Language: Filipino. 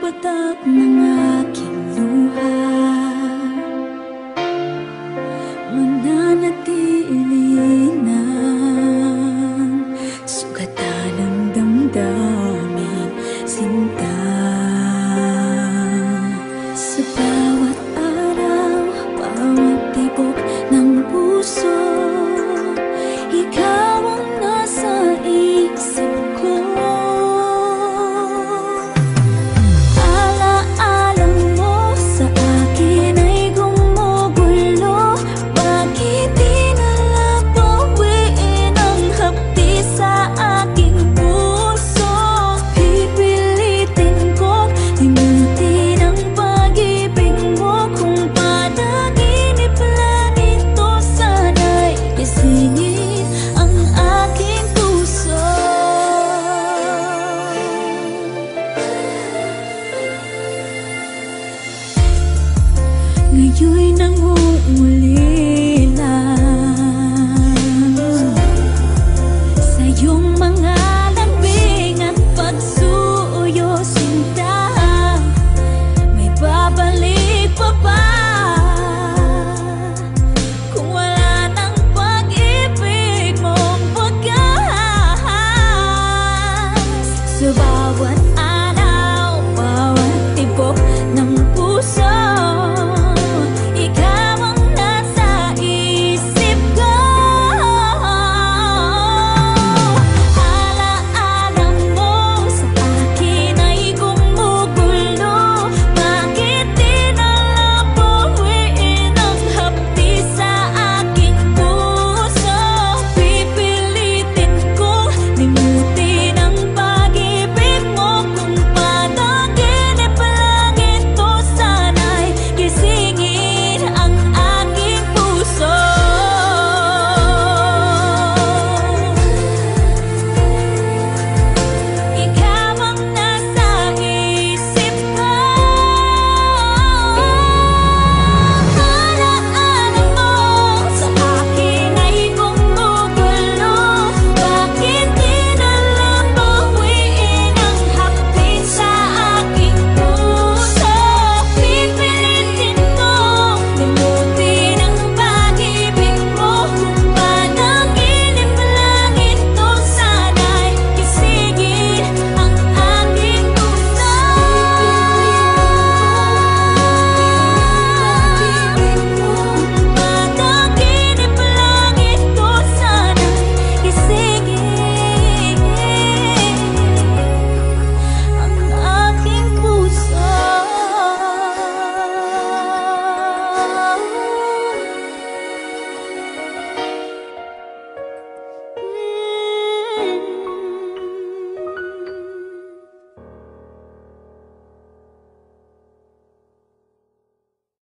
patak ng aking luha, mananatili ng sugatan ng damdamin, sinta. Sa bawat araw, bawat tibok ng puso, ikaw ang nasa isip ko. Alaala mo sa akin ay gumugulo. Bakit di nalang bawiin ang hapdi sa aking puso? Pipilitin kong limutin ang pag-ibig mo. Kung panaginip lang ito, sana'y gisingin ang aking puso. Ngayon'y nangungulila sa iyong mga lambing at pagsuyo, sinta. May babalik pa ba kung wala ng pag-ibig mong wagas? Sa bawat araw, bawat tibok